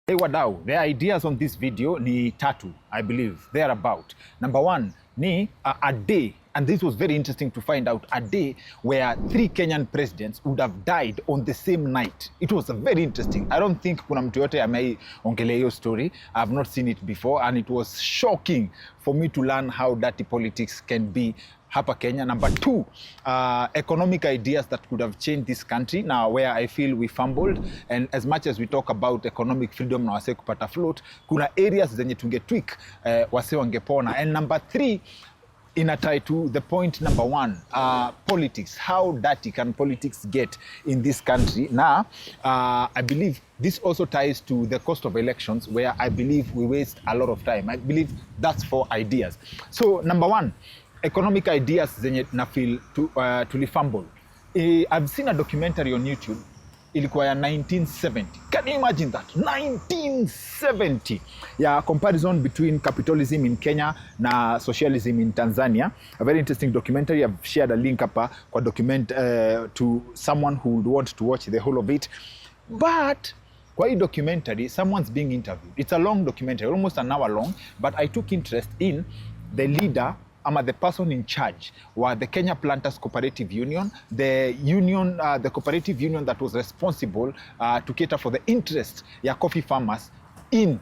Hey wadau, the ideas on this video ni tatu, I believe, thereabout. Number one, ni a day, and this was very interesting to find out, a day where 3 Kenyan presidents would have died on the same night. It was very interesting. I don't think kuna mtu yote ameongelea hiyo story. I have not seen it before, and it was shocking for me to learn how dirty politics can be hapa Kenya. Number 2, economic ideas that could have changed this country, now where I feel we fumbled. And as much as we talk about economic freedom na wase kupata float, kuna areas zenye tungetweak wase wangepona. And number 3, in a tie to the point number 1, politics. How dirty can politics get in this country? Now, I believe this also ties to the cost of elections, where I believe we waste a lot of time. I believe that's 4 ideas. So number 1, economic ideas zenye na feel tulifumble. I've seen a documentary on YouTube, ilikuwa ya 1970. Can you imagine that? 1970. Yeah, comparison between capitalism in Kenya na socialism in Tanzania. A very interesting documentary. I've shared a link hapa kwa document to someone who would want to watch the whole of it. But kwa hii documentary, someone's being interviewed. It's a long documentary, almost an hour long, but I took interest in the leader, the person in charge were the Kenya Planters Cooperative Union, the union, the cooperative union that was responsible to cater for the interest ya coffee farmers in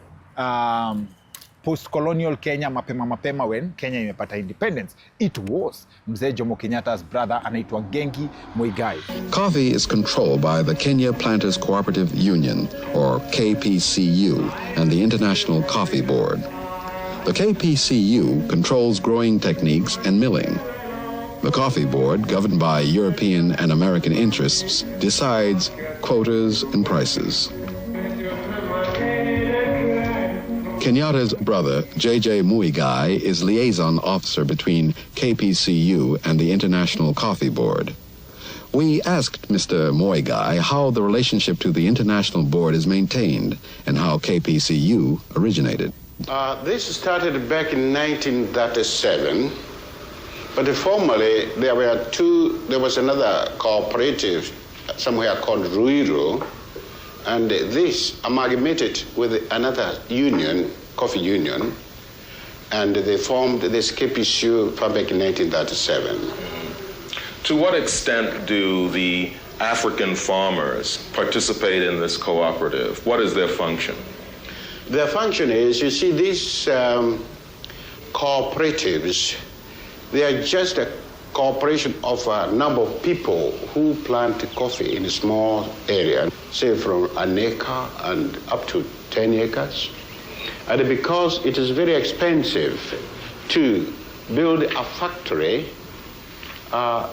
post-colonial Kenya, mapema when Kenya imepata independence. It was Mzee Jomo Kenyatta's brother, anaitwa Gengi Muigai. Coffee is controlled by the Kenya Planters Cooperative Union, or KPCU, and the International Coffee Board. The KPCU controls growing techniques and milling. The Coffee Board, governed by European and American interests, decides quotas and prices. Kenyatta's brother, J.J. Muigai, is liaison officer between KPCU and the International Coffee Board. We asked Mr. Muigai how the relationship to the International Board is maintained and how KPCU originated. This started back in 1937, but formerly there was another cooperative somewhere called Ruiru, and this amalgamated with another union, coffee union, and they formed this KPCU back in 1937. To what extent do the African farmers participate in this cooperative? What is their function? Their function is, you see, these cooperatives, they are just a cooperation of a number of people who plant coffee in a small area, say from an acre and up to 10 acres. And because it is very expensive to build a factory,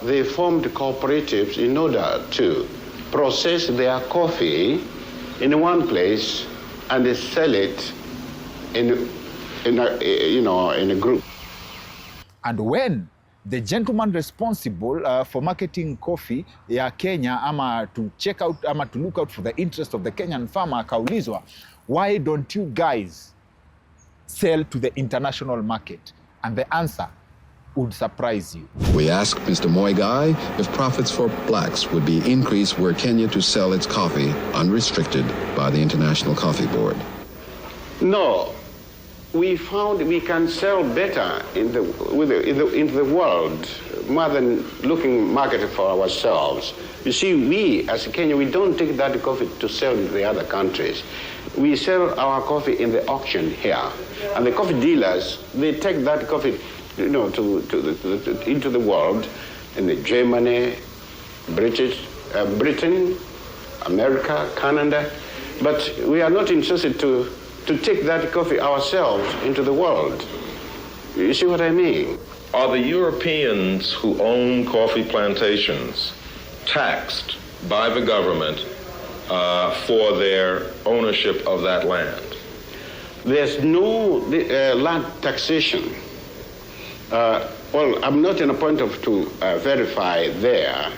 they formed cooperatives in order to process their coffee in one place and they sell it in a group. And when the gentleman responsible for marketing coffee ya Kenya to check out to look out for the interest of the Kenyan farmer akaulizwa, why don't you guys sell to the international market? And the answer would surprise you. We asked Mr. Muigai if profits for blacks would be increased were Kenya to sell its coffee unrestricted by the International Coffee Board. No, we found we can sell better in the world more than looking market for ourselves. You see, we as Kenya, we don't take that coffee to sell in the other countries. We sell our coffee in the auction here, and the coffee dealers, they take that coffee into the world, in Germany, Britain, America, Canada, but we are not interested to take that coffee ourselves into the world. You see what I mean? Are the Europeans who own coffee plantations taxed by the government for their ownership of that land? There's no land taxation. Well, I'm not in a point to verify there.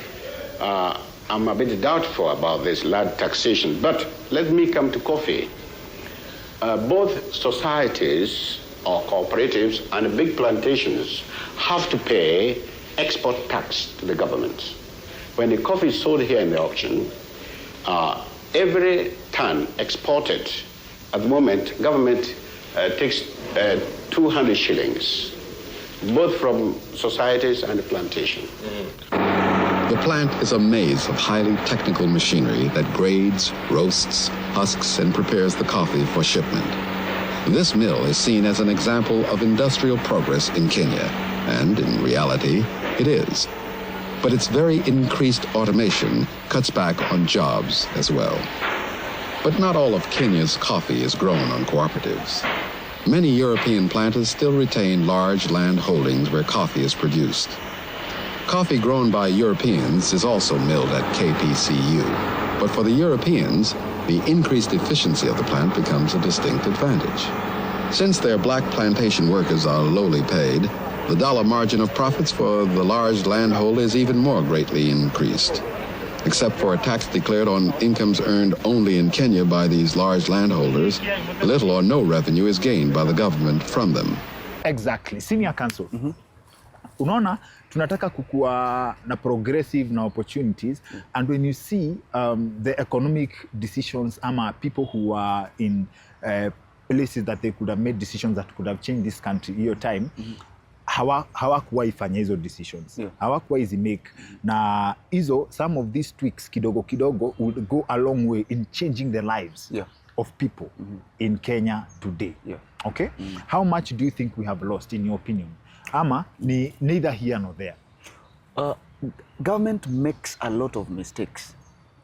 I'm a bit doubtful about this land taxation, but let me come to coffee. Both societies or cooperatives and big plantations have to pay export tax to the government. When the coffee is sold here in the auction, every ton exported At the moment, government takes 200 shillings, both from societies and the plantation. The plant is a maze of highly technical machinery that grades, roasts, husks, and prepares the coffee for shipment. This mill is seen as an example of industrial progress in Kenya, and in reality, it is. But its very increased automation cuts back on jobs as well. But not all of Kenya's coffee is grown on cooperatives. Many European planters still retain large land holdings where coffee is produced. Coffee grown by Europeans is also milled at KPCU, but for the Europeans, the increased efficiency of the plant becomes a distinct advantage. Since their black plantation workers are lowly paid, the dollar margin of profits for the large landholder is even more greatly increased. Except for a tax declared on incomes earned only in Kenya by these large landholders, little or no revenue is gained by the government from them. Exactly. Senior Counsel. Unaona, tunataka kukua na progressive na opportunities, and when you see the economic decisions ama people who are in places that they could have made decisions that could have changed this country hiyo time, hawakuwa ifanya hizo decisions. Hawakuwa izi make. Na hizo, some of these tweaks kidogo kidogo would go a long way in changing the lives of people in Kenya today. Okay? How much do you think we have lost, in your opinion? Ama ni neither here nor there. Government makes a lot of mistakes,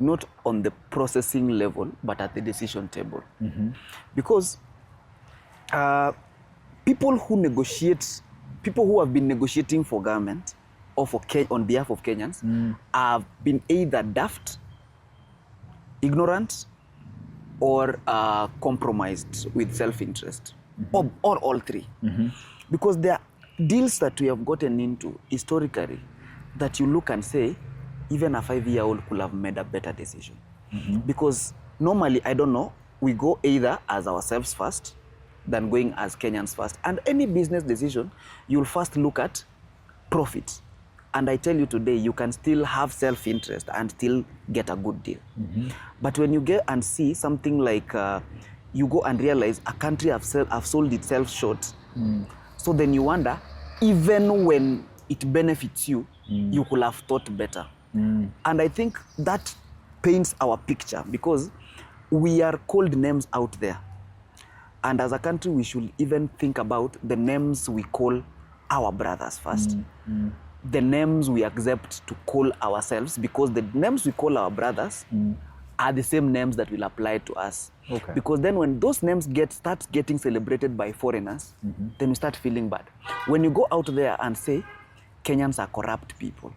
not on the processing level, but at the decision table. Because people who have been negotiating for government or on behalf of Kenyans have been either daft, ignorant, or compromised with self-interest, or all three. Because there are deals that we have gotten into historically that you look and say, even a 5-year-old could have made a better decision. Because normally, I don't know, we go either as ourselves first than going as Kenyans first. And any business decision, you'll first look at profit. And I tell you today, you can still have self-interest and still get a good deal. But when you get and see something like, you go and realize a country have sold itself short, so then you wonder, even when it benefits you, you could have thought better. And I think that paints our picture, because we are called names out there. And as a country, we should even think about the names we call our brothers first. The names we accept to call ourselves, because the names we call our brothers are the same names that will apply to us. Because then when those names start getting celebrated by foreigners, then we start feeling bad. When you go out there and say, Kenyans are corrupt people,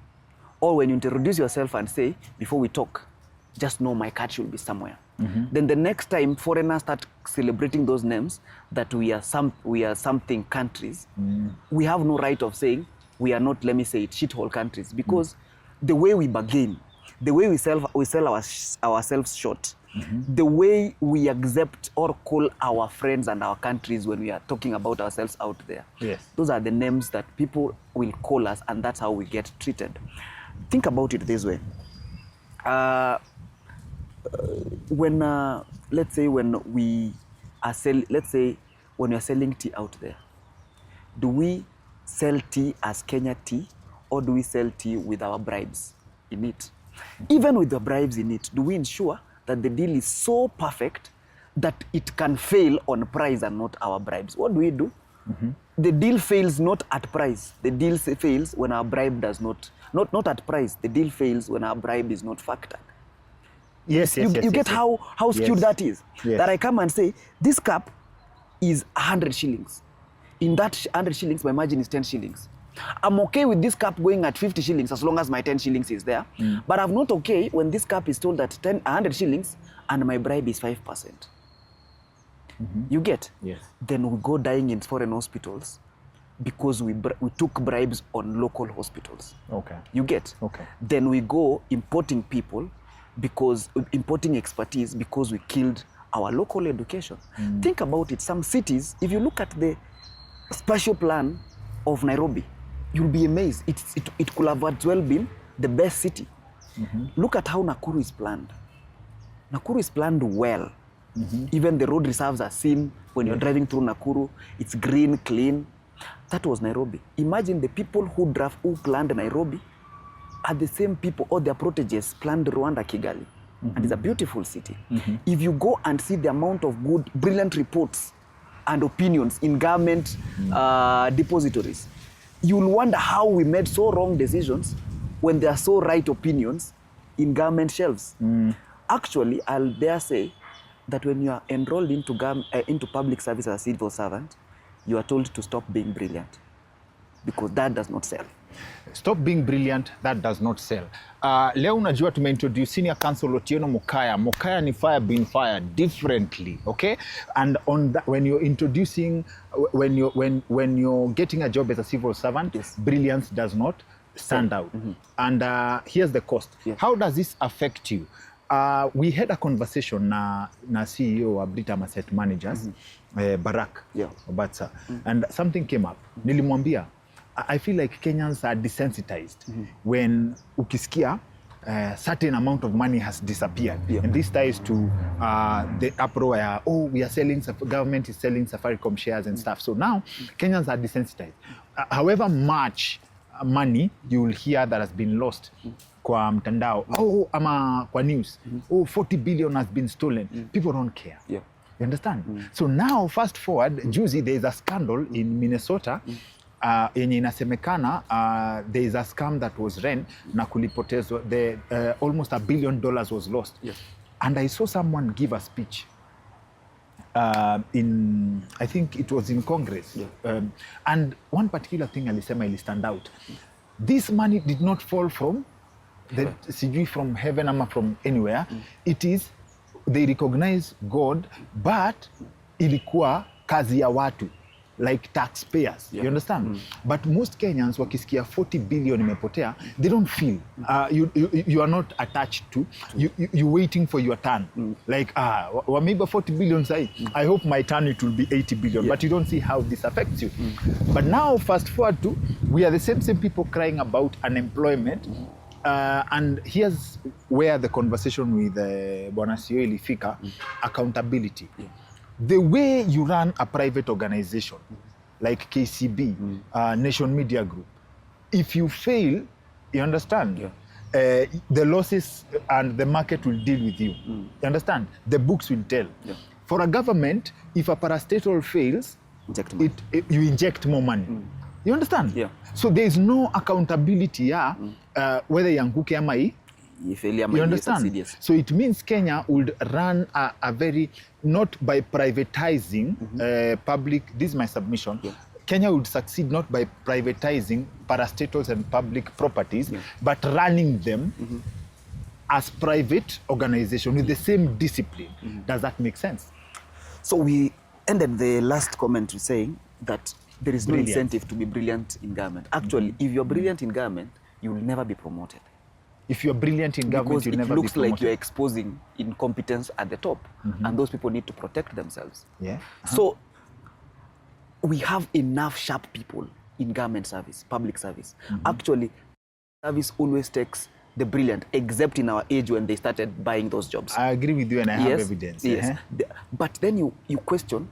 or when you introduce yourself and say, before we talk, just know my cat should be somewhere. Then the next time foreigners start celebrating those names, that we are something countries, we have no right of saying we are not, let me say it, shithole countries, because the way we bargain, the way we sell ourselves short, the way we accept or call our friends and our countries when we are talking about ourselves out there, those are the names that people will call us, and that's how we get treated. Think about it this way. When let's say when we are when we are selling tea out there, do we sell tea as Kenya tea, or do we sell tea with our bribes in it? Even with the bribes in it, do we ensure that the deal is so perfect that it can fail on price and not our bribes? What do we do? The deal fails not at price. The deal fails when our bribe does not at price. The deal fails when our bribe is not factored. You get how skewed that is. That I come and say, this cup is 100 shillings. In that 100 shillings, my margin is 10 shillings. I'm okay with this cup going at 50 shillings as long as my 10 shillings is there. But I'm not okay when this cup is told at 100 shillings and my bribe is 5%. You get? Then we go dying in foreign hospitals because we took bribes on local hospitals. You get? Then we go importing people, because importing expertise, because we killed our local education. Think about it. Some cities, if you look at the spatial plan of Nairobi, you'll be amazed. It could have as well been the best city. Look at how Nakuru is planned. Nakuru is planned well. Even the road reserves are seen when you're driving through Nakuru. It's green, clean. That was Nairobi. Imagine the people who planned Nairobi are the same people, or their proteges planned Rwanda, Kigali. And it's a beautiful city. If you go and see the amount of good, brilliant reports and opinions in government depositories, you'll wonder how we made so wrong decisions when there are so right opinions in government shelves. Actually, I'll dare say that when you are enrolled into public service as a civil servant, you are told to stop being brilliant, because that does not sell. Stop being brilliant, that does not sell. Leo unajua tumeintroduce senior counsel Otieno Mokaya. Mokaya ni fire being fired differently, okay? And on that, when you're introducing, when you're getting a job as a civil servant, brilliance does not stand out. And here's the cost. How does this affect you? We had a conversation na CEO of Britam Asset Managers, Barak Obatsa, and something came up. Nilimwambia, I feel like Kenyans are desensitized when ukisikia certain amount of money has disappeared. And this ties to the uproar where, we are selling, government is selling Safaricom shares and stuff. So now Kenyans are desensitized. However much money you will hear that has been lost kwa mtandao, ama kwa news, 40 billion has been stolen. People don't care. You understand? So now, fast forward, juzi, there is a scandal in Minnesota. Yenye inasemekana there is a scam that was ran na kulipotezwa, almost $1 billion was lost. And I saw someone give a speech in, I think it was in Congress. And one particular thing alisema ili stand out. This money did not fall from from heaven ama from anywhere. It is, they recognize God, but ilikuwa kazi ya watu, like taxpayers. You understand? But most Kenyans wakisikia 40 billion imepotea, they don't feel. You are not attached to. You're waiting for your turn. Like, maybe 40 billion say, I hope my turn it will be 80 billion. But you don't see how this affects you. But now, fast forward to, we are the same people crying about unemployment. And here's where the conversation with Bwana CEO ilifika, accountability. The way you run a private organization like KCB, Nation Media Group, if you fail, you understand, the losses and the market will deal with you. You understand? The books will tell. For a government, if a parastatal fails, you inject more money. You understand? So there is no accountability whether yanguke ama you understand? So it means Kenya would run a very, not by privatizing public, this is my submission, Kenya would succeed not by privatizing parastatals and public properties, but running them as private organization with the same discipline. Does that make sense? So we ended the last comment with saying that there is no incentive to be brilliant in government. Actually, if you're brilliant in government, you will never be promoted. If you're brilliant in government, you'll never be promoted. Because it looks like you're exposing incompetence at the top, and those people need to protect themselves. So we have enough sharp people in government service, public service. Actually, service always takes the brilliant, except in our age when they started buying those jobs. I agree with you, and I have evidence. But then you question,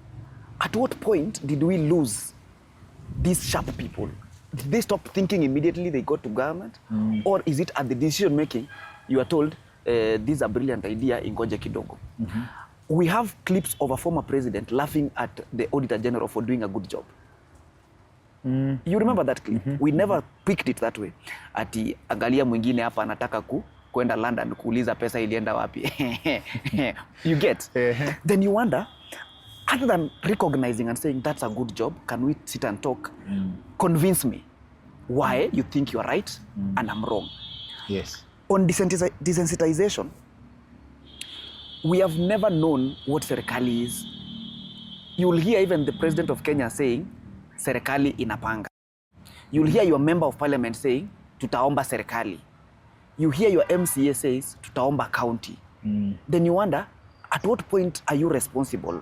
at what point did we lose these sharp people? Did they stop thinking immediately they got to government? Or is it at the decision making, you are told, this is a brilliant idea, ingoje kidogo. We have clips of a former president laughing at the Auditor General for doing a good job. You remember that clip? We never picked it that way. Ati angalia mwingine hapa anataka kwenda London kuuliza pesa ilienda wapi. You get? Then you wonder, other than recognizing and saying that's a good job, can we sit and talk? Convince me why you think you're right and I'm wrong. On desensitization, we have never known what serikali is. You will hear even the president of Kenya saying, serikali inapanga. You will hear your member of parliament saying, tutaomba serikali. You hear your MCA says, tutaomba county. Then you wonder, at what point are you responsible?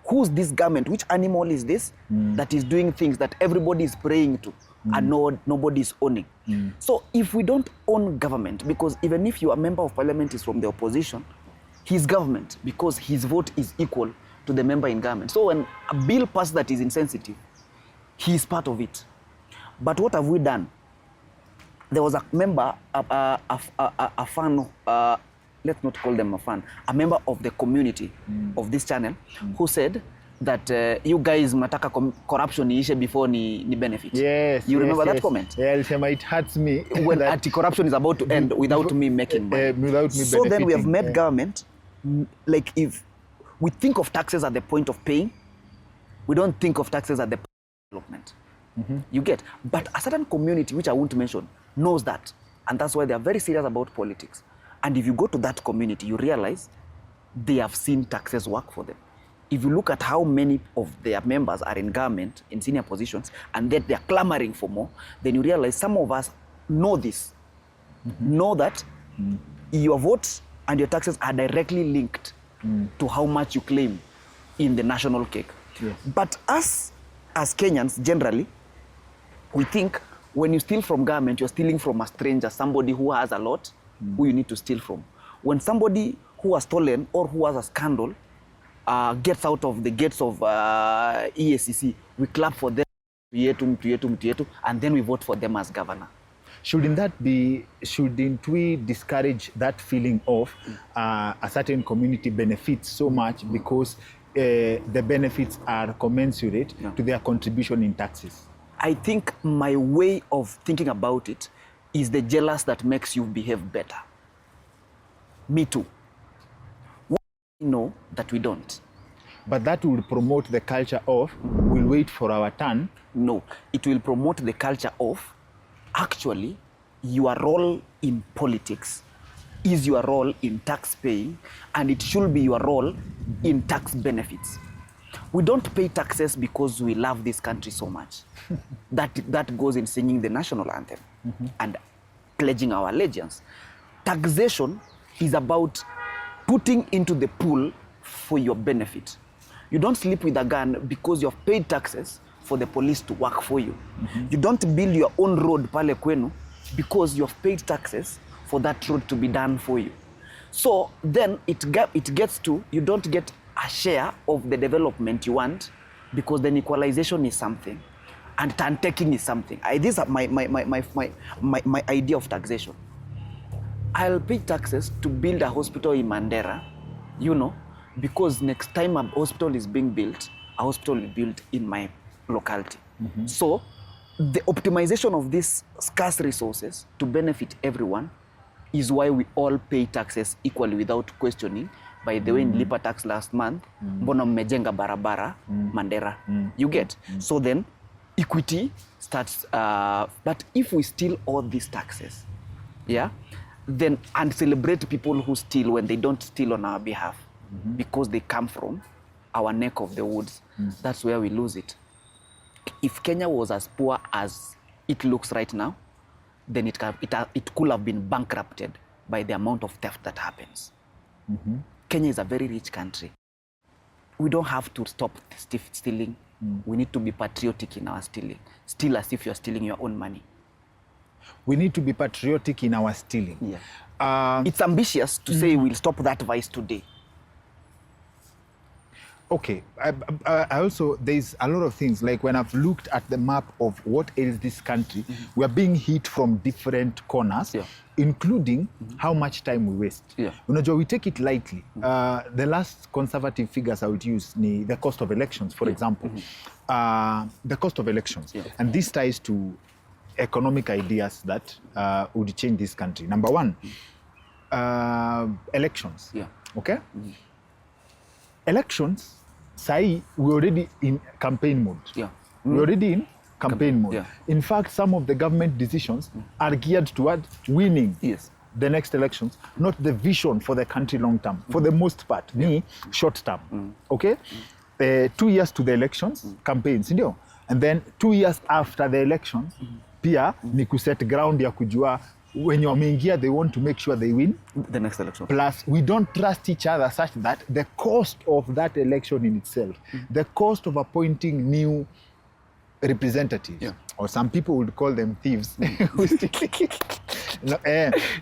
Who's this government? Which animal is this that is doing things that everybody is praying to and nobody is owning? So if we don't own government, because even if your member of parliament is from the opposition, his government because his vote is equal to the member in government. So when a bill passed that is insensitive, he is part of it. But what have we done? There was a member, a fan, let's not call them a fan, a member of the community of this channel who said that you guys mataka corruption iishe before ni benefit. Yes. You remember that comment? Yeah, it hurts me. When anti-corruption is about to end without me making money. Without me so then we have benefiting, made government, like if we think of taxes at the point of paying, we don't think of taxes at the point of development. You get? But a certain community, which I won't mention, knows that. And that's why they are very serious about politics. And if you go to that community, you realize they have seen taxes work for them. If you look at how many of their members are in government, in senior positions, and that they're clamoring for more, then you realize some of us know this. Know that your votes and your taxes are directly linked to how much you claim in the national cake. Yes. But us, as Kenyans, generally, we think when you steal from government, you're stealing from a stranger, somebody who has a lot, who you need to steal from. When somebody who has stolen or who has a scandal gets out of the gates of EACC, we clap for them, and then we vote for them as governor. Shouldn't we discourage that feeling of a certain community benefits so much because the benefits are commensurate to their contribution in taxes? I think my way of thinking about it is the jealous that makes you behave better. Me too. What we know that we don't. But that will promote the culture of we'll wait for our turn. No, it will promote the culture of actually your role in politics is your role in tax paying, and it should be your role in tax benefits. We don't pay taxes because we love this country so much. that goes in singing the national anthem and pledging our allegiance. Taxation is about putting into the pool for your benefit. You don't sleep with a gun because you've paid taxes for the police to work for you. You don't build your own road pale kwenu because you've paid taxes for that road to be done for you. So then it gets to, you don't get a share of the development you want because then equalization is something and turn taking is something. These are my idea of taxation. I'll pay taxes to build a hospital in Mandera, because next time a hospital is being built, a hospital is built in my locality. So the optimization of these scarce resources to benefit everyone is why we all pay taxes equally without questioning. By the way, nilipa tax last month, mbona mmejenga barabara Mandera. You get? So then equity starts, but if we steal all these taxes, then and celebrate people who steal when they don't steal on our behalf because they come from our neck of the woods, that's where we lose it. If Kenya was as poor as it looks right now, then it could have been bankrupted by the amount of theft that happens. Kenya is a very rich country. We don't have to stop stealing. We need to be patriotic in our stealing. Steal as if you're stealing your own money. We need to be patriotic in our stealing. It's ambitious to say we'll stop that vice today. Okay, I also, there's a lot of things, like when I've looked at the map of what is this country, we are being hit from different corners, including how much time we waste. Unajua, we take it lightly. The last conservative figures I would use ni the cost of elections, for example. The cost of elections. And this ties to economic ideas that would change this country. Number one, elections. Okay? Elections, we're already in campaign mode. We're already in campaign mode. In fact, some of the government decisions are geared towards winning the next elections, not the vision for the country long term. For the most part, short term. Okay? 2 years to the elections, campaigns, and then 2 years after the elections, pia ni kuset ground ya kujua when you're wameingia, they want to make sure they win the next election. Plus, we don't trust each other such that the cost of that election in itself, the cost of appointing new representatives, or some people would call them thieves,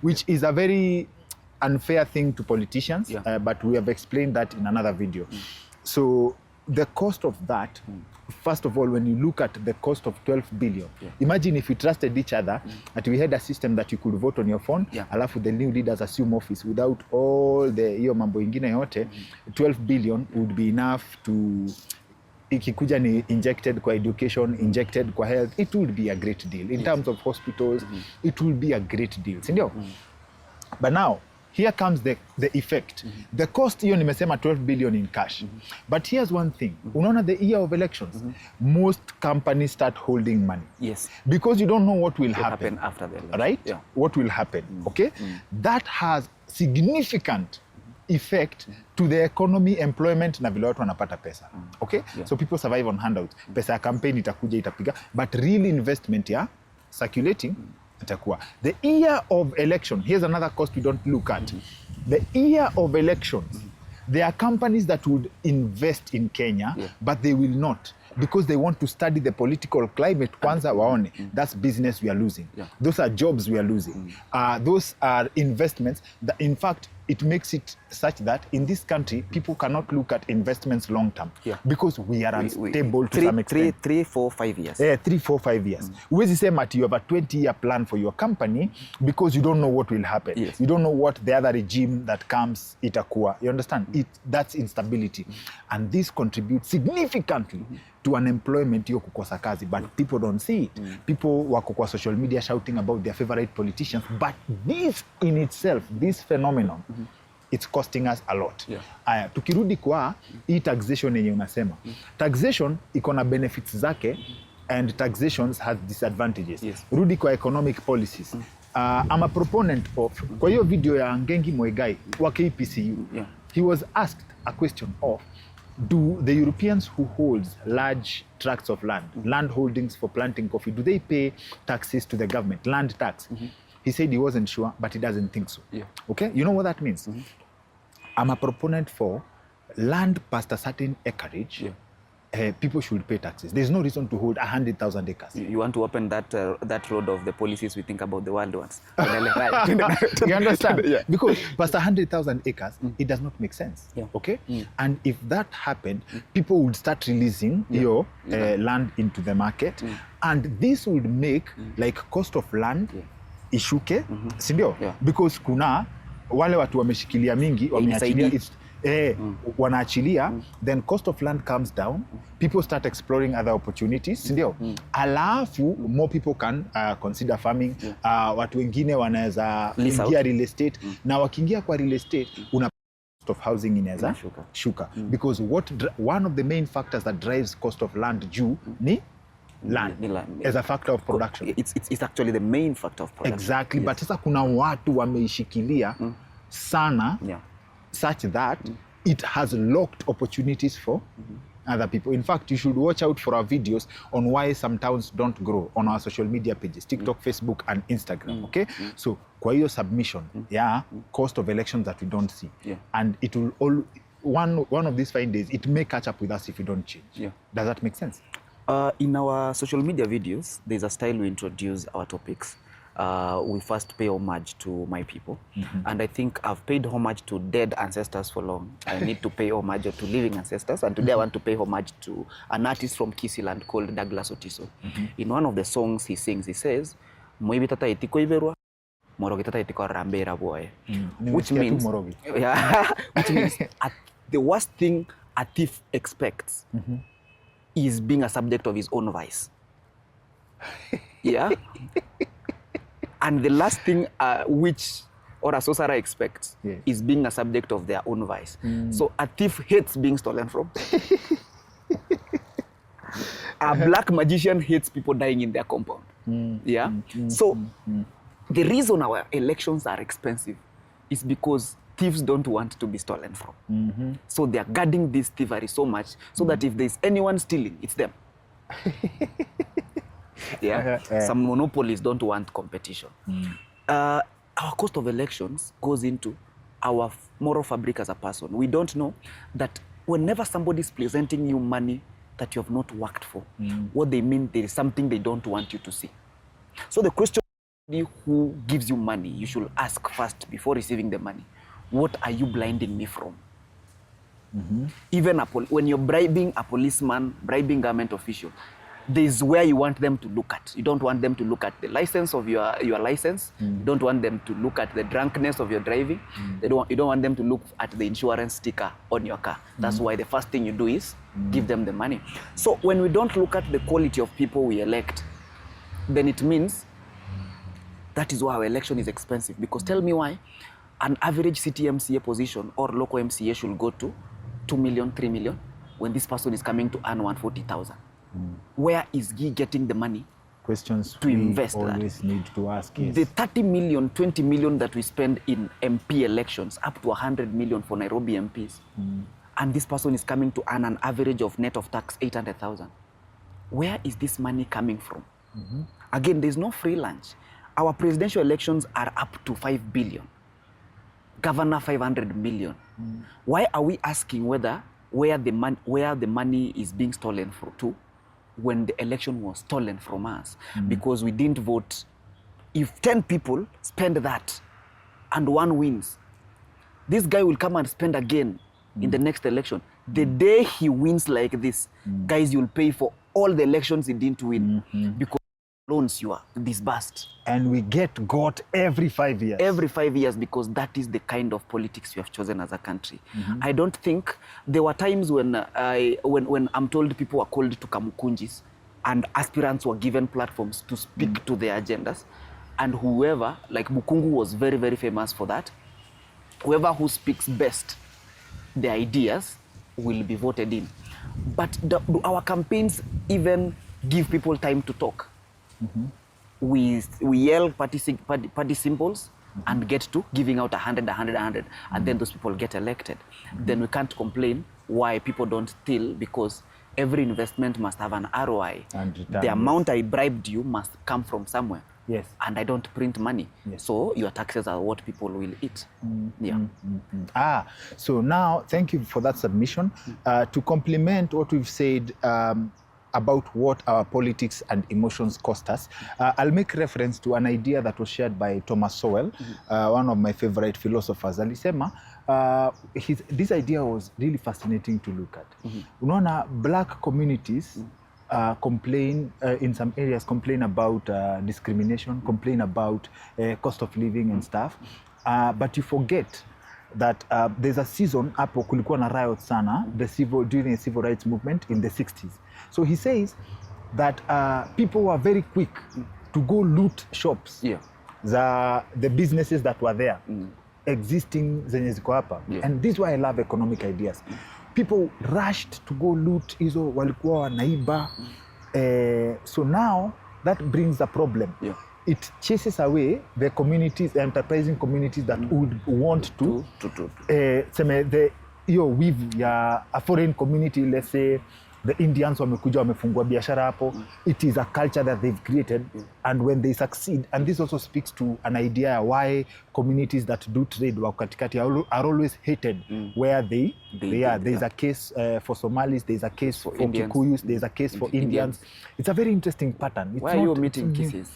which is a very unfair thing to politicians, but we have explained that in another video. So the cost of that, first of all, when you look at the cost of 12 billion, imagine if we trusted each other, that we had a system that you could vote on your phone, alafu the new leaders assume office without all the hiyo mambo ingine yote, 12 billion would be enough to, ikikuja ni injected kwa education, injected kwa health, it would be a great deal. In terms of hospitals, it will be a great deal. Sindio? But now, here comes the effect. The cost hiyo nimesema 12 billion in cash. But here's one thing. Unaona the year of elections, most companies start holding money. Yes. Because you don't know what will happen after the election. Right? Yeah. What will happen. Okay? That has significant effect to the economy, employment na vile watu wanapata pesa. Okay? So people survive on handouts. Pesa ya campaign itakuja itapiga, but real investment ya circulating itakuwa. The year of election, here's another cost we don't look at. The year of elections, there are companies that would invest in Kenya, but they will not, because they want to study the political climate kwanza waone. That's business we are losing. Those are jobs we are losing. Those are investments that, in fact, it makes it such that in this country, people cannot look at investments long term, because we are unstable to some extent. 3, 4, 5 years. 3, 4, 5 years. Huwezi sema you have a 20-year plan for your company because you don't know what will happen. You don't know what the other regime that comes itakuwa. You understand? That's instability. And this contributes significantly to unemployment, hiyo kukosa kazi. But people don't see it. People wako kwa social media shouting about their favorite politicians. But this in itself, this phenomenon, it's costing us a lot. Aya, tukirudi kwa hii taxation yenye unasema. Taxation iko na benefits zake, and taxation has disadvantages. Rudi kwa economic policies. I'm a proponent of, kwa hiyo video ya Ngengi Moigai wa KPCU, he was asked a question of, do the Europeans who holds large tracts of land holdings for planting coffee, do they pay taxes to the government, land tax? He said he wasn't sure, but he doesn't think so. Okay, you know what that means? I'm a proponent for land past a certain acreage. People should pay taxes. There's no reason to hold 100,000 acres. You want to open that road of the policies we think about the wild ones. You understand? Because past 100,000 acres, it does not make sense. Okay? And if that happened, people would start releasing your land into the market, and this would make like cost of land ishuke, sindio? Because kuna wale watu wameshikilia mingi, wameachilia wanaachilia, then cost of land comes down, people start exploring other opportunities, sindio? Alafu more people can consider farming, watu wengine wanaweza ingia real estate, na wakiingia kwa real estate una cost of housing inaweza shuka. Because one of the main factors that drives cost of land juu ni land as a factor of production. It's actually the main factor of production. Exactly, but sasa kuna watu wameishikilia sana, such that it has locked opportunities for other people. In fact, you should watch out for our videos on why some towns don't grow on our social media pages, TikTok, Facebook, and Instagram. Okay? So, kwa hiyo submission, cost of elections that we don't see. And it will one of these fine days, it may catch up with us if we don't change. Does that make sense? In our social media videos, there's a style we introduce our topics. We first pay homage to my people. And I think I've paid homage to dead ancestors for long. I need to pay homage to living ancestors. And today I want to pay homage to an artist from Kisiland called Douglas Otiso. In one of the songs he sings, he says, "Moibi tata itiko iberwa, morogi tata itiko rambera boy." Which means, which means the worst thing a thief expects is being a subject of his own vice. And the last thing or a sorcerer expects is being a subject of their own vice. So a thief hates being stolen from. A black magician hates people dying in their compound. So the reason our elections are expensive is because thieves don't want to be stolen from. So they are guarding this thievery so much so that if there's anyone stealing, it's them. Some monopolies don't want competition. Our cost of elections goes into our moral fabric as a person. We don't know that whenever somebody is presenting you money that you have not worked for, what they mean, there is something they don't want you to see. So the question who gives you money, you should ask first before receiving the money, what are you blinding me from? Even when you're bribing a policeman, bribing government official, there's where you want them to look at. You don't want them to look at the license of your license. You don't want them to look at the drunkenness of your driving. You don't want them to look at the insurance sticker on your car. That's why the first thing you do is give them the money. So when we don't look at the quality of people we elect, then it means that is why our election is expensive. Because tell me why an average city MCA position or local MCA should go to 2 million, 3 million when this person is coming to earn 140,000. Where is he getting the money? Questions to invest always that? Need to ask. Yes. The 30 million, 20 million that we spend in MP elections, up to 100 million for Nairobi MPs, and this person is coming to earn an average of net of tax 800,000. Where is this money coming from? Again, there's no free lunch. Our presidential elections are up to 5 billion. Governor 500 million. Why are we asking where the money is being stolen to when the election was stolen from us? Because we didn't vote. If 10 people spend that and one wins, this guy will come and spend again in the next election. The day he wins like this, guys, you'll pay for all the elections he didn't win because loans you are disbursed. And we got every 5 years. Every 5 years, because that is the kind of politics we have chosen as a country. I don't think there were times when I'm told people were called to Kamukunjis and aspirants were given platforms to speak to their agendas. And whoever, like Mukungu was very, very famous for that, whoever who speaks best the ideas will be voted in. But do our campaigns even give people time to talk? We yell party symbols and get to giving out 100, and then those people get elected. Then we can't complain why people don't steal, because every investment must have an ROI. The amount I bribed you must come from somewhere. Yes. And I don't print money. Yes. So your taxes are what people will eat. So now, thank you for that submission. To complement what we've said about what our politics and emotions cost us, I'll make reference to an idea that was shared by Thomas Sowell, one of my favorite philosophers. Alisema, this idea was really fascinating to look at. Unaona, black communities complain, in some areas, complain about discrimination, complain about cost of living and stuff. But you forget that there's a season hapo kulikuwa na riot sana during the civil rights movement in the 60s. So he says that people were very quick to go loot shops, the businesses that were there, existing zenye ziko hapa. And this is why I love economic ideas. People rushed to go loot hizo walikuwa wanaiba. So now that brings a problem. It chases away the communities, the enterprising communities that would want to weave ya a foreign community. Let's say the Indians wamekuja wamefungua biashara hapo. It is a culture that they've created, and when they succeed, and this also speaks to an idea why communities that do trade wakatikati are always hated where they are. There's a case for Somalis, there's a case for Kikuyus, there's a case for Indians. It's a very interesting pattern. Why are you omitting Kisses?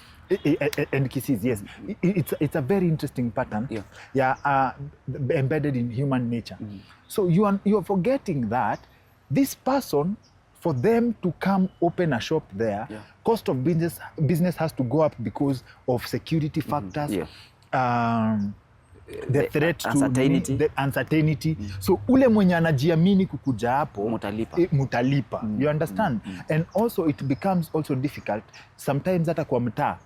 And Kisses, yes. It's a very interesting pattern. Embedded in human nature. So you are forgetting that this person, for them to come open a shop there, cost of business has to go up because of security factors, the threat uncertainty. The uncertainty. So ule mwenye anajiamini kukuja hapo mutalipa. You understand? And also it becomes also difficult sometimes hata kwa mtaa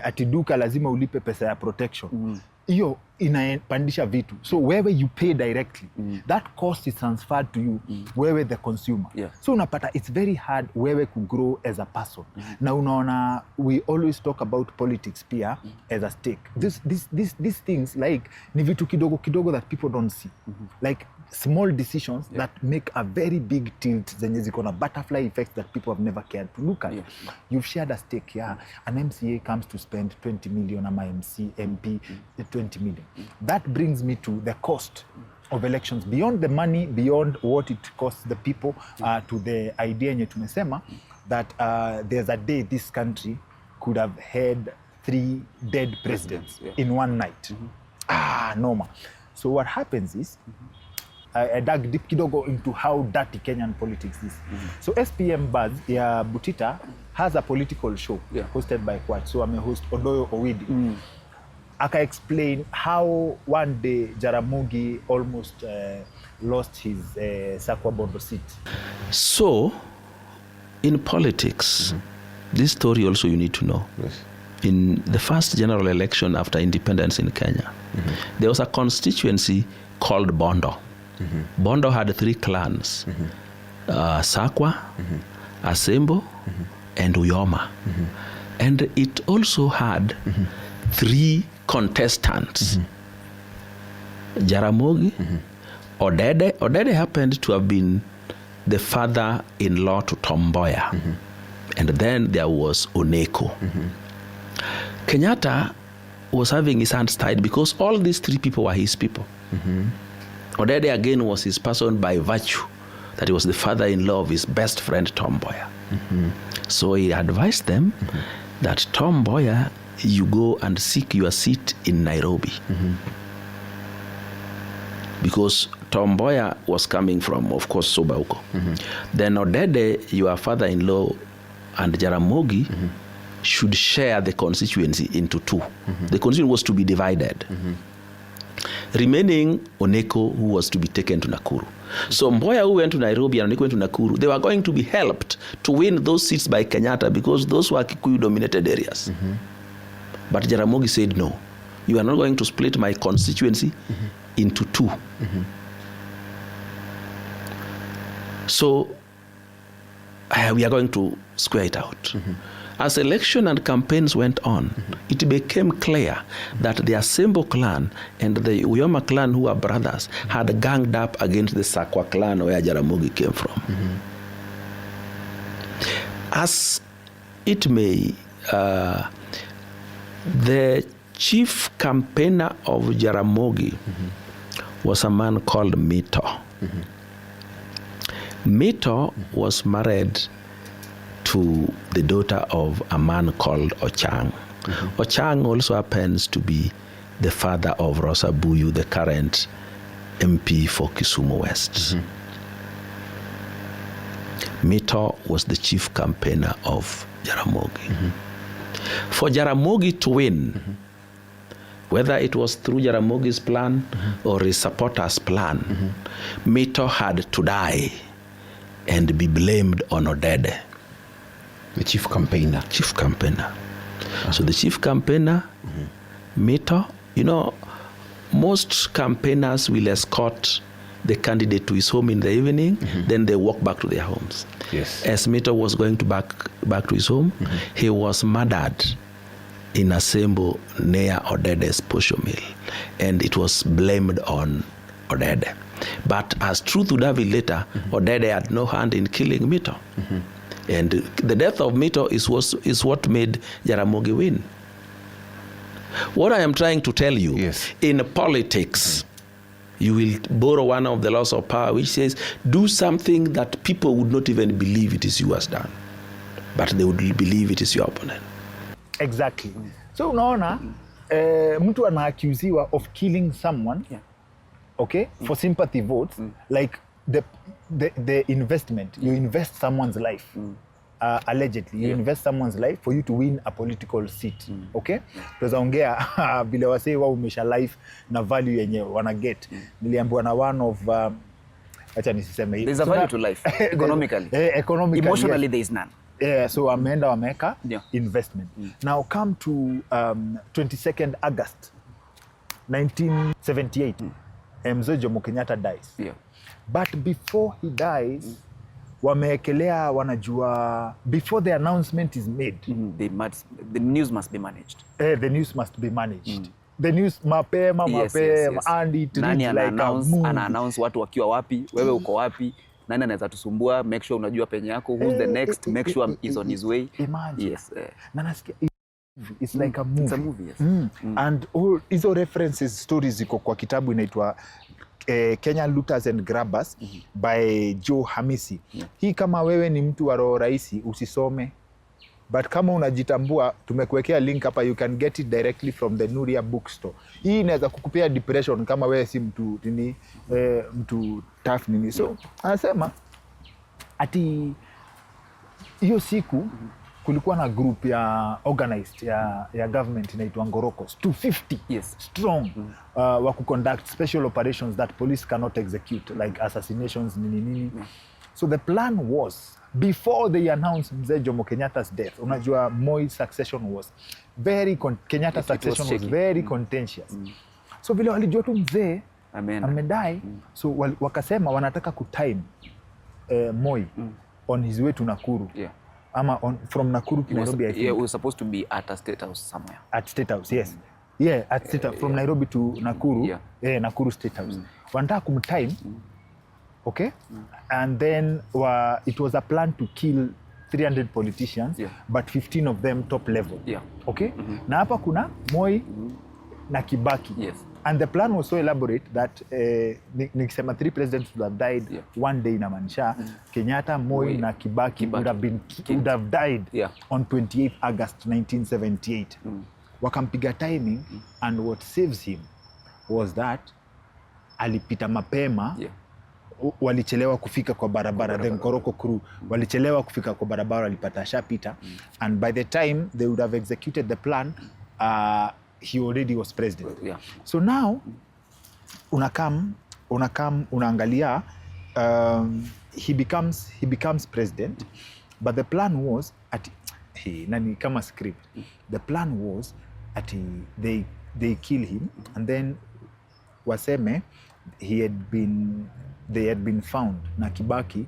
ati duka lazima ulipe pesa ya protection. Hiyo inapandisha vitu. So wewe you pay directly. That cost is transferred to you, wewe the consumer. So unapata it's very hard wewe to grow as a person. Na unaona, we always talk about politics pia as a stake. These things like ni vitu kidogo that people don't see. Like small decisions that make a very big tilt zenye ziko na butterfly effects that people have never cared to look at. You've shared a stake, an MCA comes to spend 20 million, ama MP 20 million. That brings me to the cost of elections, beyond the money, beyond what it costs the people, to the idea yenye tumesema that there's a day this country could have had 3 dead presidents in one night. Normal. So what happens is, I dug deep kidogo into how dirty Kenyan politics is. So SPM Buzz ya Butita has a political show hosted by Kwat. So I'm a host, Odoyo Owidi. Aka explain how one day Jaramogi almost lost his Sakwa Bondo seat. So, in politics, this story also you need to know. Yes. In the first general election after independence in Kenya, there was a constituency called Bondo. Bondo had 3 clans, Sakwa, Asembo, and Uyoma. And it also had 3 contestants. Jaramogi, Odede. Odede happened to have been the father-in-law to Tom Mboya. And then there was Oneko. Kenyatta was having his hands tied because all these 3 people were his people. Odede again was his person by virtue that he was the father-in-law of his best friend Tom Mboya. So he advised them that Tom Mboya, you go and seek your seat in Nairobi. Because Tom Mboya was coming from, of course, Sobauko. Then Odede, your father-in-law, and Jaramogi should share the constituency into 2. The constituency was to be divided. Remaining Oneko, who was to be taken to Nakuru. So Mboya, who went to Nairobi, and Oneko went to Nakuru, they were going to be helped to win those seats by Kenyatta because those were Kikuyu-dominated areas. But Jaramogi said, no, you are not going to split my constituency into 2. So we are going to square it out. As election and campaigns went on, it became clear that the Asembo clan and the Uyoma clan, who are brothers, had ganged up against the Sakwa clan where Jaramogi came from. As it may, the chief campaigner of Jaramogi was a man called Mito. Mito was married to the daughter of a man called Ochang. Ochang also happens to be the father of Rosa Buyu, the current MP for Kisumu West. Mito was the chief campaigner of Jaramogi. For Jaramogi to win, whether it was through Jaramogi's plan or his supporters' plan, Mito had to die and be blamed on Odede. The chief campaigner. Chief campaigner. So the chief campaigner, Mito, you know, most campaigners will escort the candidate to his home in the evening, then they walk back to their homes. Yes. As Mito was going to back to his home, he was murdered in Asembo near Odede's Posho Mill, and it was blamed on Odede. But as truth would have it later, Odede had no hand in killing Mito. And the death of Mito is what made Jaramogi win. What I am trying to tell you, in politics, you will borrow one of the laws of power which says, do something that people would not even believe it is you has done, but they would believe it is your opponent. Exactly. So unaona, mtu anaaccused of killing someone, okay, for sympathy votes, like the investment, you invest someone's life, allegedly, you invest someone's life for you to win a political seat, okay? Tuzaongea vile wasee wao umesha life na value yenye wana get. Niliambiwa na one of acha nisiseme hivi. There's a value to life economically. Economically. Emotionally there is none. So wameenda wameka investment. Now come to 22nd August 1978. Mzee Jomo Kenyatta dies. But before he dies, wameekelea wanajua, before the announcement is made, the news must be managed. The news must be managed. The news mapema, and it nani reads like a movie. Ana-announce watu wakiwa wapi, wewe uko wapi, nani anaweza tusumbua, make sure unajua penye yako, who's the next, make sure is on his way. Imagine. Yes. Na nasikia it's like a movie. It's a movie, yes. And all hizo references, stories ziko kwa kitabu inaitwa Kenyan Looters and Grabbers by Joe Hamisi. Hii kama wewe ni mtu wa roho rahisi usisome. but kama unajitambua tumekuwekea link hapa, you can get it directly from the Nuria bookstore. Hii inaweza kukupea depression kama wewe si mtu nini, mtu tough nini. So anasema ati hiyo siku kulikuwa na group ya organized ya government inaitwa Ngorokos 250 strong wa conduct special operations that police cannot execute, like assassinations nini. So the plan was, before they announced Mzee Jomo Kenyatta's death, unajua Moi's succession was very Kenyatta's succession was very contentious. So vile walijua tu mzee amedai, so wakasema wanataka kutime Moi on his way to Nakuru. Ama from Nakuru to Nairobi, I think. Yeah, we were supposed to be at a state house somewhere. At State House, yes. Yeah, at State House. From Nairobi to Nakuru. Nakuru State House. Wanataka kumtime. Okay? And then it was a plan to kill 300 politicians, but 15 of them top level. Okay? Na hapa kuna Moi na Kibaki. And the plan was so elaborate that nikisema 3 presidents would have died one day inamaanisha Kenyatta, Moi na Kibaki would have died on 28th August 1978. Wakampiga timing, and what saves him was that alipita mapema. Walichelewa kufika kwa barabara, the Nkoroko crew walichelewa kufika kwa barabara, walipata shapita, and by the time they would have executed the plan, he already was president. So now unaangalia he becomes president, but the plan was nani kama script, the plan was they kill him, and then waseme they had been found na Kibaki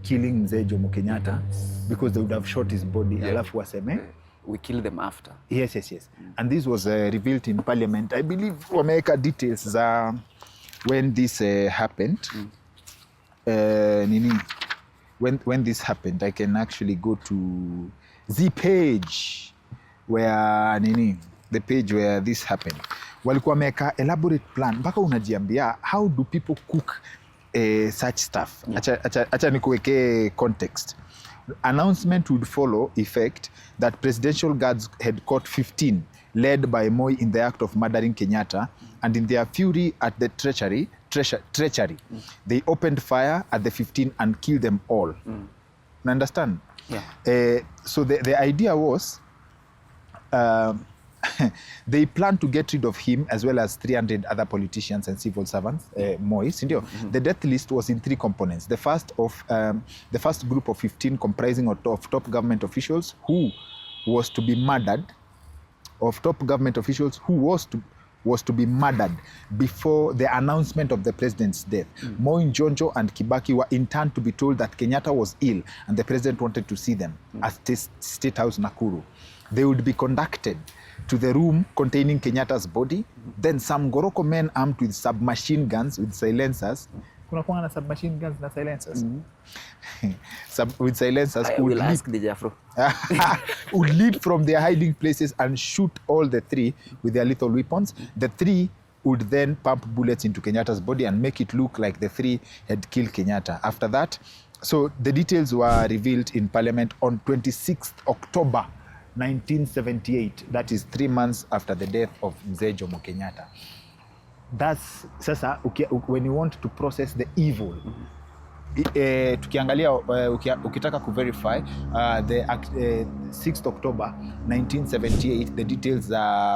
killing Mzee Jomo Kenyatta because they would have shot his body, alafu waseme we kill them after. Yes. And this was revealed in parliament. I believe wameweka details za when this happened. When this happened, I can actually go to the page where the page where this happened. Walikuwa wameweka elaborate plan mpaka unajiambia how do people cook such stuff. Acha nikuwekee context. Announcement would follow effect that presidential guards had caught 15 led by Moi in the act of murdering Kenyatta, and in their fury at the treachery, they opened fire at the 15 and killed them all. You understand? So the idea was they planned to get rid of him as well as 300 other politicians and civil servants, Moi. The death list was in 3 components. The first group of 15 comprising of top government officials who was to be murdered, be murdered before the announcement of the president's death. Moi, Njonjo and Kibaki were in turn to be told that Kenyatta was ill and the president wanted to see them at State House Nakuru. They would be conducted to the room containing Kenyatta's body. Then some Ngoroko men armed with submachine guns with silencers. Kuna kuanga na submachine guns na silencers. With silencers would leap from their hiding places and shoot all the 3 with their lethal weapons. The 3 would then pump bullets into Kenyatta's body and make it look like the 3 had killed Kenyatta. After that, so the details were revealed in Parliament on 26th October 1978. That is 3 months after the death of Mzee Jomo Kenyatta. That's sasa when you want to process the evil. Tukiangalia ukitaka kuverify the 6th October 1978, the details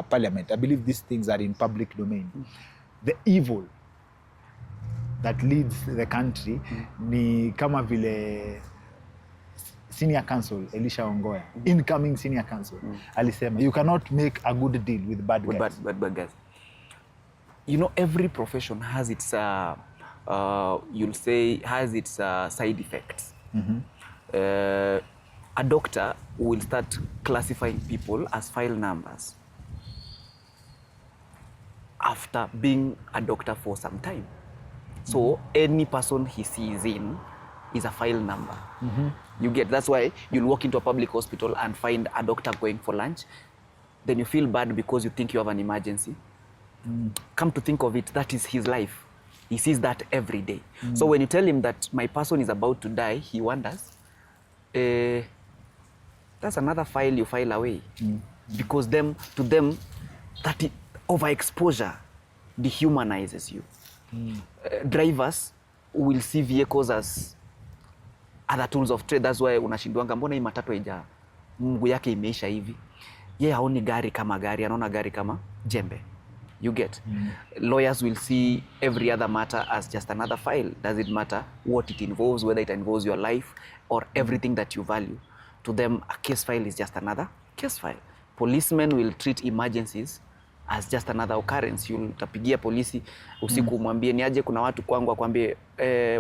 Parliament. I believe these things are in public domain. The evil that leads the country ni kama vile Senior Counsel Elisha Ongoya, incoming Senior Counsel, alisema you cannot make a good deal with bad guys. Bad guys. You know, every profession has its you'll say has its side effects. A doctor will start classifying people as file numbers after being a doctor for some time. So any person he sees in is a file number. You get, that's why you'll walk into a public hospital and find a doctor going for lunch. Then you feel bad because you think you have an emergency. Come to think of it, that is his life. He sees that every day. So when you tell him that my person is about to die, he wonders, that's another file you file away. Because to them, that overexposure dehumanizes you. Drivers will see vehicles as other tools of trade. That's why unashindwanga, mbona hii matatu haija mguu yake imeisha hivi. Yeye haoni gari kama gari, anaona gari kama jembe. You get? Lawyers will see every other matter as just another file. Does it matter what it involves, whether it involves your life or everything that you value? To them, a case file is just another case file. Policemen will treat emergencies as just another occurrence. Utapigia polisi usiku umwambie ni aje kuna watu kwangu, akwambie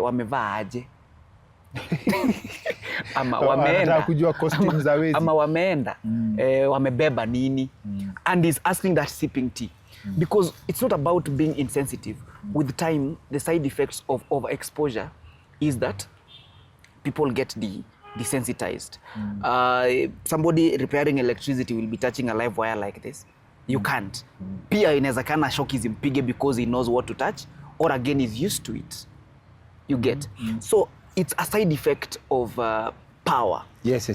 wamevaa aje. Ama wameenda kujua costumes za wezi. Ama wameenda wamebeba nini. And he's asking that sipping tea. Because it's not about being insensitive. With time, the side effects of overexposure is that people get desensitized. Somebody repairing electricity will be touching a live wire like this. You can't. Pia inawezekana shock isimpige because he knows what to touch, or again is used to it. You get? So it's a side effect of power. Yes.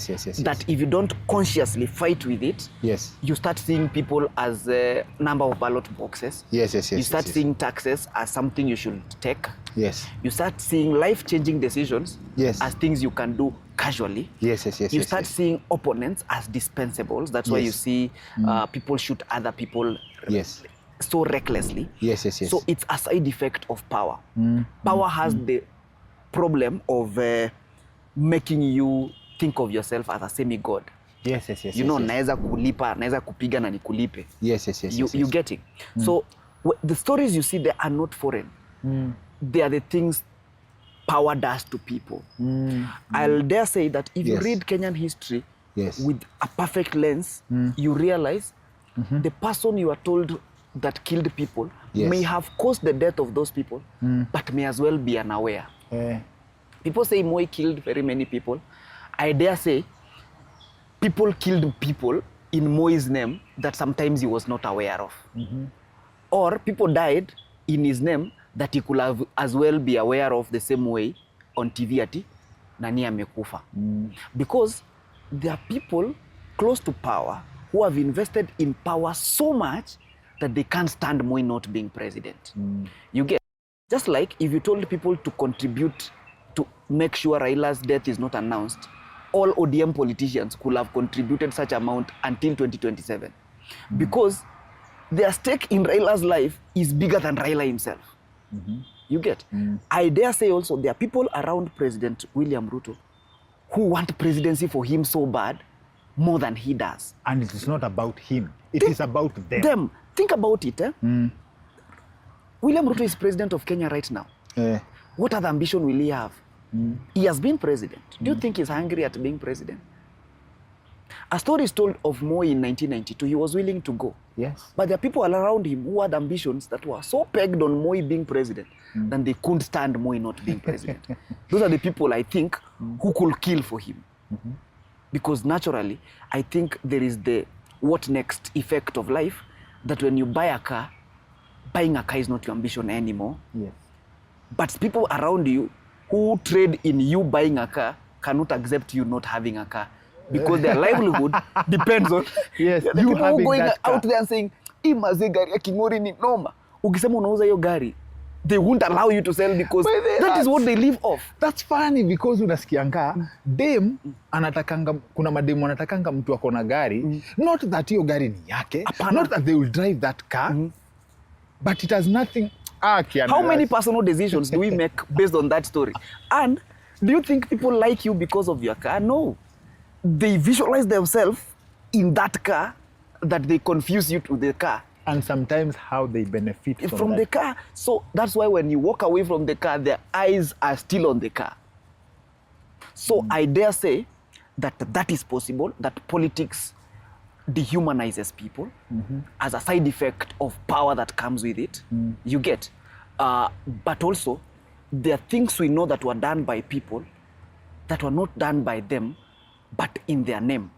That if you don't consciously fight with it, yes, you start seeing people as a number of ballot boxes. Yes. You start seeing taxes as something you should take. Yes. You start seeing life-changing decisions as things you can do casually. Yes. You start seeing opponents as dispensables. That's why you see people shoot other people so recklessly. Yes. So it's a side effect of power. Power has the problem of making you think of yourself as a semi-god. Yes. You know, naweza kulipa, naweza kupiga na nikulipe. Yes. You get it? So the stories you see there are not foreign. They are the things power does to people. I'll dare say that if you read Kenyan history with a perfect lens, you realize the person you are told that killed people may have caused the death of those people, but may as well be unaware. People say Moi killed very many people. I dare say people killed people in Moi's name that sometimes he was not aware of. Or people died in his name that he could have as well be aware of the same way on TV ati nani amekufa. Because there are people close to power who have invested in power so much that they can't stand Moi not being president. You get? Just like if you told people to contribute to make sure Raila's death is not announced, all ODM politicians could have contributed such amount until 2027. Because their stake in Raila's life is bigger than Raila himself. You get? I dare say also there are people around President William Ruto who want presidency for him so bad, more than he does. And it is not about him. It is about them. Think about it. William Ruto is president of Kenya right now. What other ambition will he have? He has been president. Do you think he's hungry at being president? A story is told of Moi in 1992. He was willing to go. Yes. But there are people around him who had ambitions that were so pegged on Moi being president that they couldn't stand Moi not being president. Those are the people, I think, who could kill for him. Because naturally, I think there is the what next effect of life, that when you buy a car, buying a car is not your ambition anymore. Yes. But people around you who trade in you buying a car cannot accept you not having a car. Because their livelihood depends on yes, the you people who going that car. out there and saying, hii mazee gari ya King'ori ni noma. Ukisema unauza hiyo gari, they won't allow you to sell because that is what they live off. That's funny because unasikianga dem anatakanga, kuna mademu anatakanga mtu akona gari, not that hiyo gari ni yake, not that they will drive that car, but it has nothing. How many personal decisions do we make based on that story? And do you think people like you because of your car? No. They visualize themselves in that car that they confuse you to the car. And sometimes how they benefit from the car. So that's why when you walk away from the car, their eyes are still on the car. So I dare say that that is possible, that politics dehumanizes people as a side effect of power that comes with it. You get? But also, there are things we know that were done by people that were not done by them, but in their name.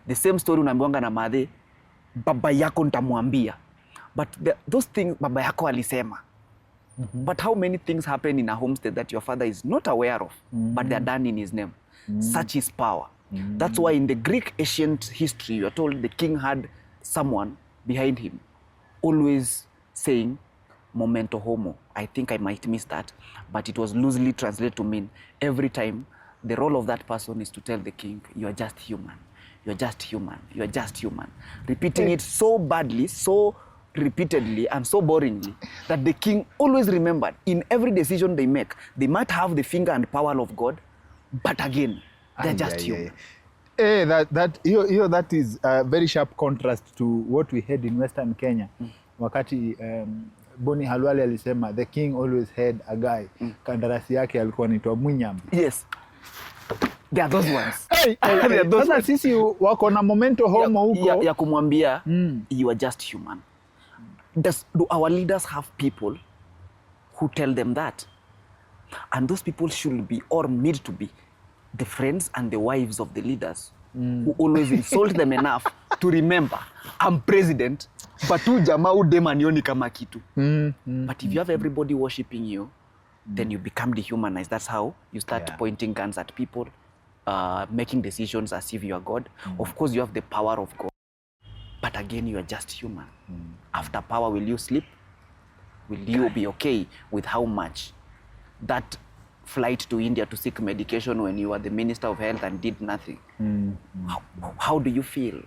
The same story unaambiwanga na madhe, baba yako nitamuambia. But those things baba yako alisema. But how many things happen in a homestead that your father is not aware of, but they are done in his name? Such is power. That's why in the Greek ancient history, you are told the king had someone behind him, always saying, "Momento homo." I think I might miss that, but it was loosely translated to mean every time the role of that person is to tell the king, "You are just human. You are just human. You are just human." Repeating it so badly, so repeatedly, and so boringly that the king always remembered in every decision they make, they might have the finger and power of God, but again, they're just human. That is a very sharp contrast to what we had in Western Kenya. Wakati Boni Halwale alisema the king always had a guy. Kandarasi yake alikuwa anaitwa Munyam. Yes. There are those ones. Sasa sisi wako na momento homo huko ya kumwambia you are just human. Do our leaders have people who tell them that? And those people should be or need to be the friends and the wives of the leaders who always insult them enough to remember, I'm president, but tu jamaa udemanioni kama kitu. But if you have everybody worshiping you, then you become dehumanized. That's how you start pointing guns at people, making decisions as if you are God. Of course, you have the power of God, but again, you are just human. After power, will you sleep? Will you be okay with how much that flight to India to seek medication when you were the Minister of Health and did nothing? How do you feel?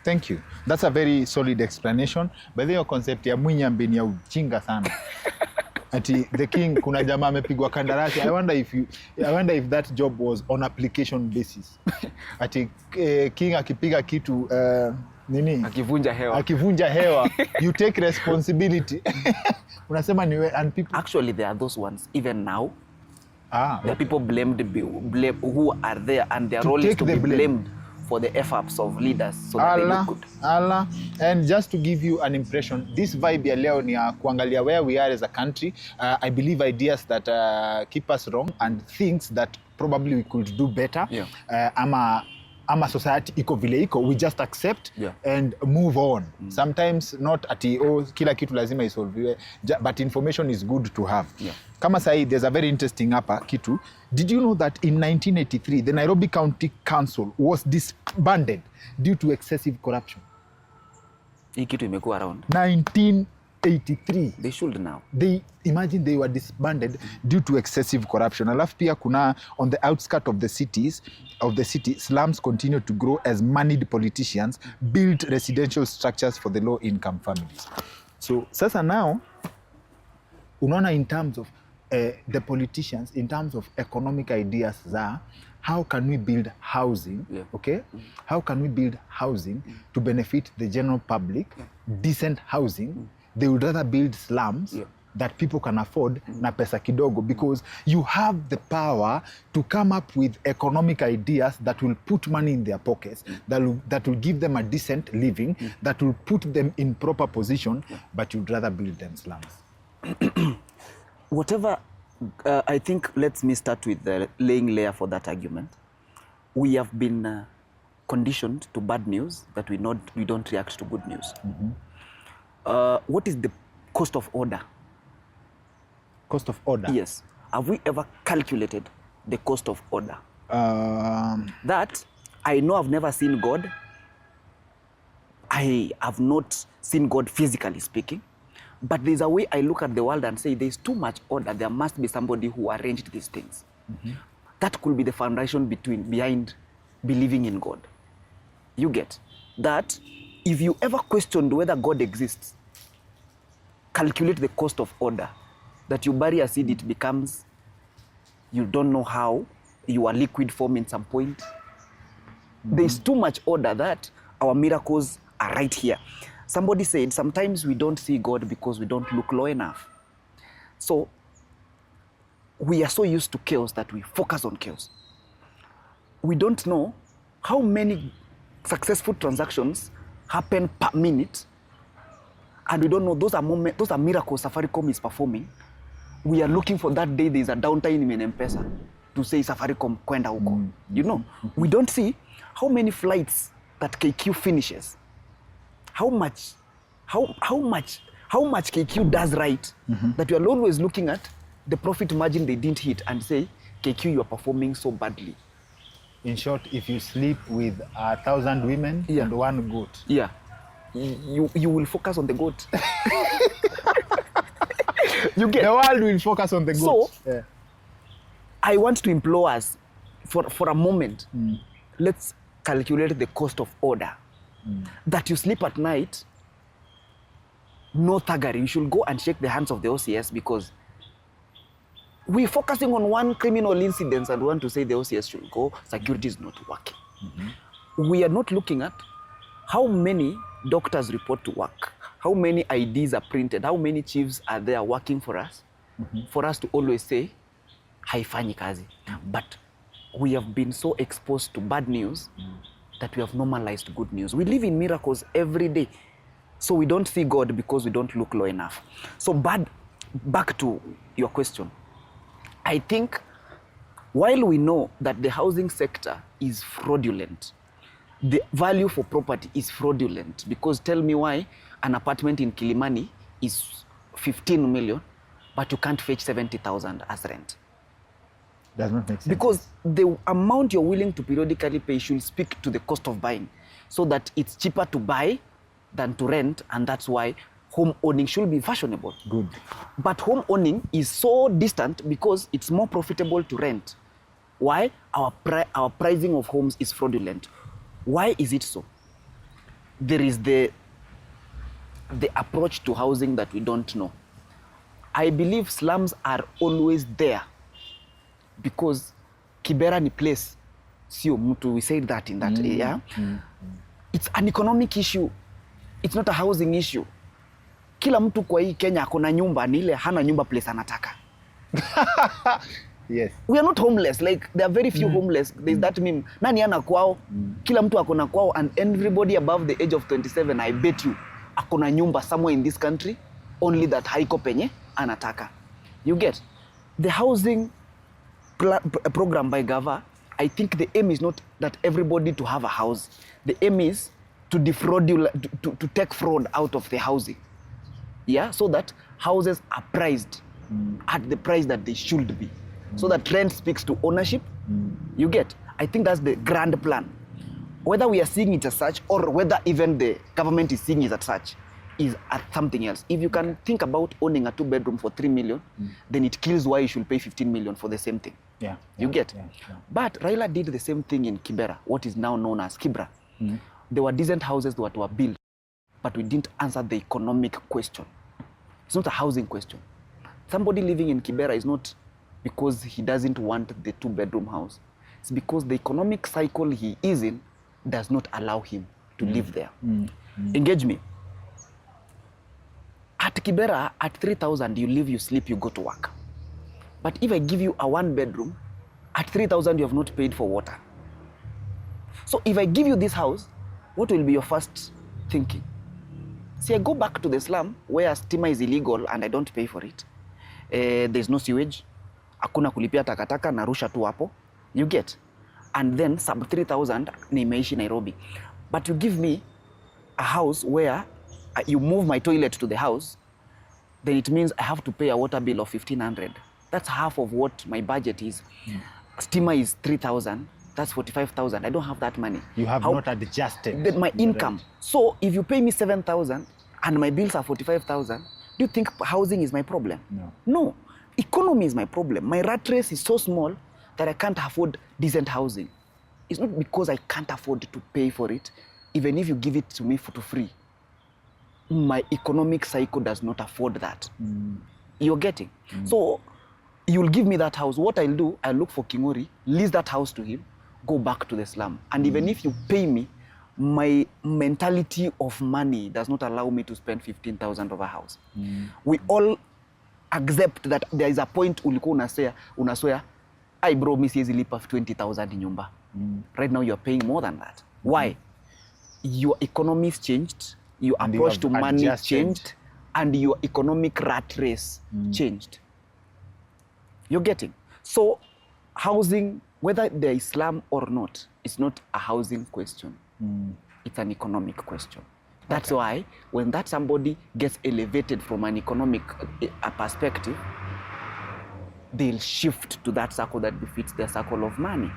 Thank you. That's a very solid explanation. By the way, concept ya Munyambi ni ya ujinga sana. Ati the king, kuna jamaa amepigwa kandarasi. I wonder if that job was on application basis. Ati king akipiga kitu nini? Akivunja hewa. You take responsibility. Unasema niwe and people. Actually, there are those ones even now. The people blamed who are there, and their role is to be blamed for the efforts of leaders so that they look good. And just to give you an impression, this vibe ya leo ni ya kuangalia where we are as a country. I believe ideas that keep us wrong and things that probably we could do better. Ama society iko vile iko, we just accept and move on. Sometimes not ati kila kitu lazima isolviwe, but information is good to have. Kama sahi, there's a very interesting hapa kitu. Did you know that in 1983 the Nairobi County Council was disbanded due to excessive corruption? Hii kitu imekuwa around 1983. They should now. Imagine they were disbanded due to excessive corruption. Alafu pia kuna on the outskirts of the city, slums continue to grow as moneyed politicians build residential structures for the low income families. So sasa now unaona in terms of the politicians, in terms of economic ideas how can we build housing, okay? How can we build housing to benefit the general public, decent housing? They would rather build slums that people can afford na pesa kidogo, because you have the power to come up with economic ideas that will put money in their pockets, that will give them a decent living, that will put them in proper position, but you'd rather build them slums. Whatever, I think, let me start with the laying layer for that argument. We have been conditioned to bad news that we don't react to good news. What is the cost of order? Cost of order? Yes. Have we ever calculated the cost of order? That, I know I've never seen God. I have not seen God physically speaking. But there's a way I look at the world and say there's too much order. There must be somebody who arranged these things. That could be the foundation behind believing in God. You get that? If you ever questioned whether God exists, calculate the cost of order. That you bury a seed, it becomes, you don't know how, you are liquid form in some point. There's too much order that our miracles are right here. Somebody said, sometimes we don't see God because we don't look low enough. So, we are so used to chaos that we focus on chaos. We don't know how many successful transactions happen per minute, and we don't know those are miracles Safaricom is performing. We are looking for that day there's a downtime in M-Pesa to say Safaricom kwenda huko. You know, we don't see how many flights that KQ finishes. How much KQ does right, that you are always looking at the profit margin they didn't hit and say, KQ, you are performing so badly. In short, if you sleep with 1,000 women Yeah. and one goat. Yeah. You will focus on the goat. You get. The world will focus on the goat. So, I want to implore us for a moment, let's calculate the cost of order. That you sleep at night, no thuggery. You should go and shake the hands of the OCS, because we're focusing on one criminal incident and want to say the OCS should go, security is not working. We are not looking at how many doctors report to work, how many IDs are printed, how many chiefs are there working for us, for us to always say, haifanyi kazi. But we have been so exposed to bad news that we have normalized good news. We live in miracles every day. So we don't see God because we don't look low enough. So back to your question. I think while we know that the housing sector is fraudulent, the value for property is fraudulent, because tell me why an apartment in Kilimani is 15 million, but you can't fetch 70,000 as rent. Does not make sense. Because the amount you're willing to periodically pay should speak to the cost of buying, so that it's cheaper to buy than to rent, and that's why home owning should be fashionable. Good. But home owning is so distant because it's more profitable to rent. Why? Our pricing of homes is fraudulent. Why is it so? There is the approach to housing that we don't know. I believe slums are always there because Kibera ni place, sio mtu, we said that in that area. It's an economic issue. It's not a housing issue. Kila mtu kwa hii Kenya akona nyumba, ni ile hana nyumba place anataka. Yes. We are not homeless. Like, there are very few homeless. There's that meme. Nani ana kwao? Kila mtu akona kwao, and everybody above the age of 27, I bet you, akona nyumba somewhere in this country, only that haiko penye anataka. You get? The housing program by Gava, I think the aim is not that everybody to have a house. The aim is to defraud you, to take fraud out of the housing. Yeah, so that houses are priced at the price that they should be. So that rent speaks to ownership. You get? I think that's the grand plan. Whether we are seeing it as such, or whether even the government is seeing it as such, is at something else. If you can think about owning a 2-bedroom for 3 million, then it kills why you should pay 15 million for the same thing. Yeah. You get? Yeah. But Raila did the same thing in Kibera, what is now known as Kibra. There were decent houses that were built, but we didn't answer the economic question. It's not a housing question. Somebody living in Kibera is not because he doesn't want the 2-bedroom house. It's because the economic cycle he is in does not allow him to live there. Engage me. At Kibera, at 3,000, you live, you sleep, you go to work. But if I give you a 1-bedroom, at 3,000, you have not paid for water. So if I give you this house, what will be your first thinking? See, I go back to the slum where stima is illegal and I don't pay for it. There's no sewage. Hakuna kulipia takataka, narusha tu hapo. You get? And then sub 3,000 nimeishi Nairobi. But you give me a house where you move my toilet to the house, then it means I have to pay a water bill of 1,500. That's half of what my budget is. Stima is 3,000. That's 45,000. I don't have that money. You have not adjusted my income. So if you pay me 7,000 and my bills are 45,000, do you think housing is my problem? No. Economy is my problem. My rat race is so small that I can't afford decent housing. It's not because I can't afford to pay for it, even if you give it to me for free. My economic cycle does not afford that. You're getting? So you'll give me that house. What I'll do, I'll look for Kingori, lease that house to him, go back to the slum. And even if you pay me, my mentality of money does not allow me to spend 15,000 of a house. We all accept that there is a point ulikuwa unaswear, I bro, mi siwezi lipa 20,000 nyumba. Right now you're paying more than that. Why? Your economy's changed, your approach to money changed, and your economic rat race changed. You're getting? So housing, whether there is slum or not, it's not a housing question. It's an economic question. That's why when that somebody gets elevated from an economic perspective, they'll shift to that circle that befits their circle of money.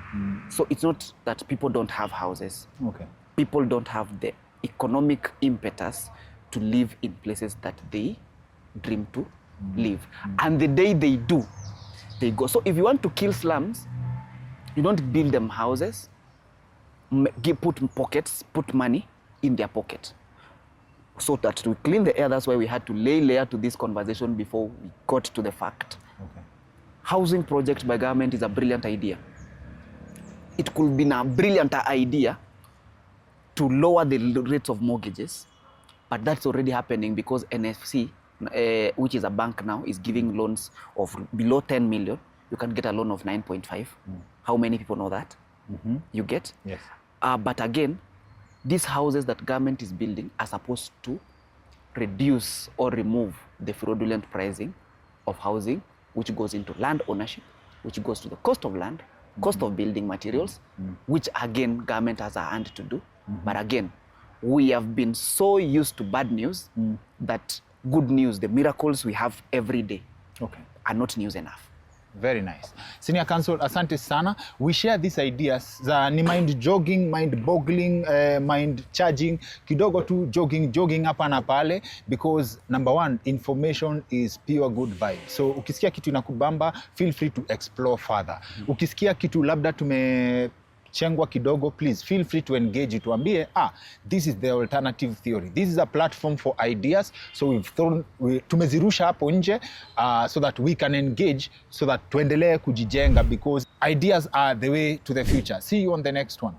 So it's not that people don't have houses. Okay. People don't have the economic impetus to live in places that they dream to live. And the day they do, they go. So if you want to kill slums, you don't build them houses, put money in their pocket. So that to clean the air, that's why we had to lay layer to this conversation before we got to the fact. Okay. Housing project by government is a brilliant idea. It could be a brilliant idea to lower the rates of mortgages, but that's already happening because NFC, which is a bank now, is giving loans of below 10 million. You can get a loan of 9.5. How many people know that? You get? Yes. But again, these houses that government is building are supposed to reduce or remove the fraudulent pricing of housing, which goes into land ownership, which goes to the cost of land, cost of building materials, which again, government has a hand to do. But again, we have been so used to bad news that good news, the miracles we have every day, are not news enough. Very nice. Senior Counsel, asante sana. We share these ideas za ni mind jogging, mind boggling, mind charging, kidogo tu jogging hapa na pale, because number one, information is pure good vibe. So ukisikia kitu inakubamba, feel free to explore further. Ukisikia kitu labda tumechengwa kidogo, please feel free to engage, tuambie, this is the alternative theory. This is a platform for ideas. So tumezirusha hapo nje so that we can engage, so that tuendelee kujijenga, because ideas are the way to the future. See you on the next one.